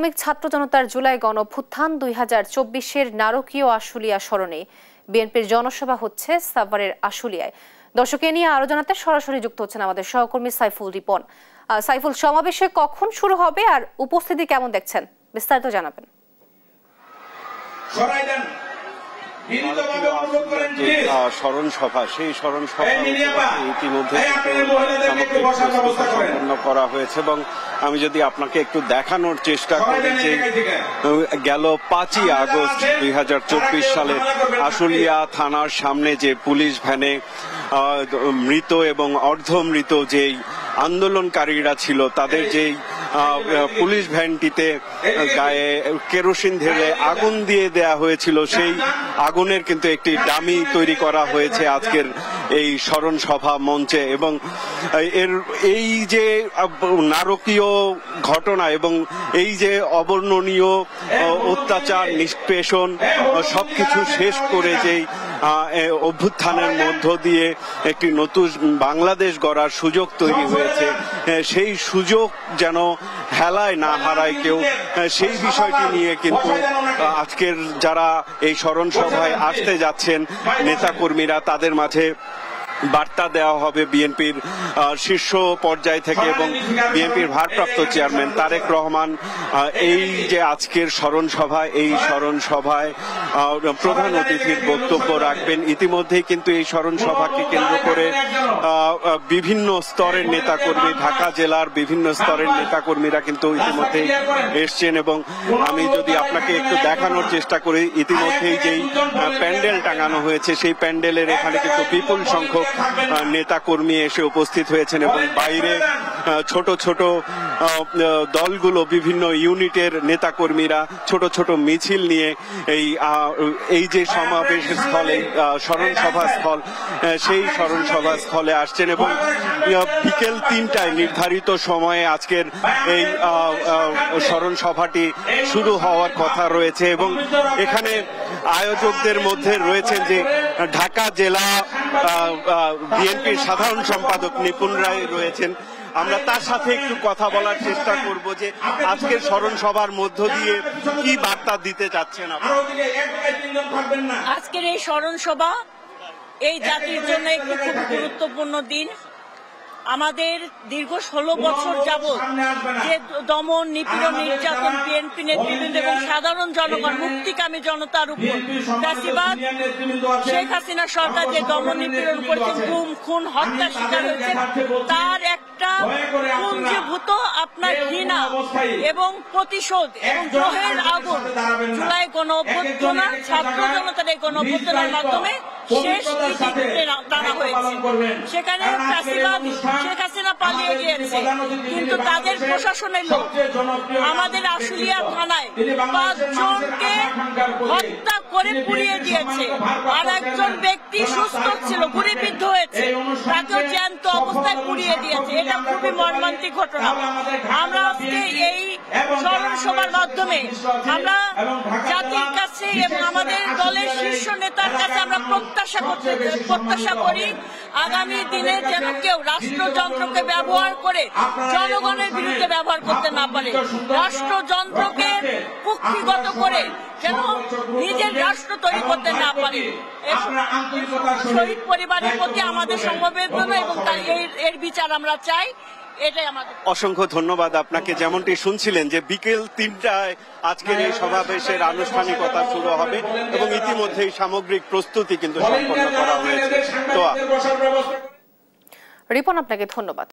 ছাত্র জনতার জুলাই গণঅভ্যুত্থান 2024-এর নারকীয় আশুলিয়া স্মরণে বিএনপির জনসভা হচ্ছে সাভারের আশুলিয়ায়। দর্শককে নিয়ে আরো জানাতে সরাসরি যুক্ত হচ্ছেন আমাদের সহকর্মী সাইফুল রিপন। সাইফুল, সমাবেশে কখন শুরু হবে আর উপস্থিতি কেমন দেখছেন, বিস্তারিত জানাবেন। স্মরণ সভা, সেই স্মরণ সভা ইতিমধ্যে সম্পন্ন করা হয়েছে এবং আমি যদি আপনাকে একটু দেখানোর চেষ্টা করি যে গেল 5ই আগস্ট 2024 সালে আশুলিয়া থানার সামনে যে পুলিশ ভ্যানে মৃত এবং অর্ধমৃত যেই আন্দোলনকারীরা ছিল তাদের যেই পুলিশ ভ্যানটিতে গায়ে কেরোসিন ঢেলে আগুন দিয়ে দেয়া হয়েছিল, সেই আগুনের কিন্তু একটি ডামি তৈরি করা হয়েছে আজকের এই স্মরণ সভা মঞ্চে। এবং এই যে নারকীয় ঘটনা এবং এই যে অবর্ণনীয় অত্যাচার, নিষ্পেষণ সবকিছু শেষ করে যেই অভ্যুত্থানের মধ্য দিয়ে একটি নতুন বাংলাদেশ গড়ার সুযোগ তৈরি হয়েছে, সেই সুযোগ যেন হেলায় না হারায় কেউ, সেই বিষয়টি নিয়ে কিন্তু আজকের যারা এই স্মরণ সভায় আসতে যাচ্ছেন নেতাকর্মীরা, তাদের মাঝে বার্তা দেওয়া হবে বিএনপির শীর্ষ পর্যায় থেকে। এবং বিএনপির ভারপ্রাপ্ত চেয়ারম্যান তারেক রহমান এই যে আজকের স্মরণ সভা, এই স্মরণ সভায় প্রধান অতিথির বক্তব্য রাখবেন। ইতিমধ্যেই কিন্তু এই স্মরণ সভাকে কেন্দ্র করে বিভিন্ন স্তরের নেতাকর্মী, ঢাকা জেলার বিভিন্ন স্তরের নেতাকর্মীরা কিন্তু ইতিমধ্যেই এসছেন। এবং আমি যদি আপনাকে একটু দেখানোর চেষ্টা করি, ইতিমধ্যেই যেই প্যান্ডেল টাঙানো হয়েছে সেই প্যান্ডেলের এখানে কিন্তু বিপুল সংখ্যক নেতাকর্মী এসে উপস্থিত হয়েছেন এবং বাইরে ছোট ছোট দলগুলো, বিভিন্ন ইউনিটের নেতাকর্মীরা ছোট ছোট মিছিল নিয়ে এই যে সমাবেশ স্থলে, স্মরণ সভা স্থল, সেই স্মরণ সভা স্থলে আসছেন। এবং বিকেল 3টায় নির্ধারিত সময়ে আজকের এই স্মরণ সভাটি শুরু হওয়ার কথা রয়েছে। এবং এখানে আয়োজকদের মধ্যে রয়েছেন যে ঢাকা জেলা বিএনপির সাধারণ সম্পাদক নিপুণ রায় রয়েছেন। আমরা তার সাথে একটু কথা বলার চেষ্টা করব যে আজকের স্মরণ সভার মধ্য দিয়ে কি বার্তা দিতে চাচ্ছেন আপনারা। আজকের এই স্মরণ সভা এই জাতির জন্য একটি খুব গুরুত্বপূর্ণ দিন। আমাদের দীর্ঘ 16 বছর যাবৎ যে দমন, নিপীড়ন, নির্যাতন বিএনপি নেতৃবৃন্দ এবং সাধারণ জনগণ, মুক্তিকামী জনতার উপর ফ্যাসিবাদ শেখ হাসিনা সরকার যে দমন নিপীড়ন করেছেন, গুম, খুন, হত্যার শিকার হয়েছে, তার একটা পুঞ্জীভূত আপনার ঘৃণা এবং প্রতিশোধ এবং দ্রোহের আগুন জুলাই গণঅভ্যুত্থান, ছাত্র জনতার এই গণঅভ্যুত্থানের মাধ্যমে শেষ টানা হয়েছে। সেখানে ফ্যাসিবাদ শেখ হাসিনা পালিয়ে গিয়েছে, কিন্তু তাদের প্রশাসনের লোক আমাদের আশুলিয়া থানায় 5 জনকে হত্যা করে পুড়িয়ে দিয়েছে। আর একজন ব্যক্তি সুস্থ ছিল, গুলিবিদ্ধ হয়েছে, তাকেও জ্যান্ত অবস্থায় পুড়িয়ে দিয়েছে। এটা খুবই মর্মান্তিক ঘটনা। আমরা আজকে এই স্মরণ সভার মাধ্যমে আমরা জাতির কাছে এবং আমাদের দলের শীর্ষ নেতার কাছে আমরা প্রত্যাশা করি আগামী দিনে যেন কেউ রাষ্ট্রযন্ত্রকে ব্যবহার করে জনগণের বিরুদ্ধে ব্যবহার করতে না পারে, রাষ্ট্রযন্ত্রকে কুক্ষিগত করে যেন নিজের রাষ্ট্র তৈরি করতে না পারে। শহীদ পরিবারের প্রতি আমাদের সমবেদনা এবং এর বিচার আমরা চাই। এটাই আমাদের। অসংখ্য ধন্যবাদ আপনাকে। যেমনটি শুনছিলেন যে বিকেল 3টায় আজকের এই সমাবেশের আনুষ্ঠানিকতা শুরু হবে এবং ইতিমধ্যেই সামগ্রিক প্রস্তুতি কিন্তু সম্পন্ন করা হয়েছে। তো রিপন, আপনাকে ধন্যবাদ।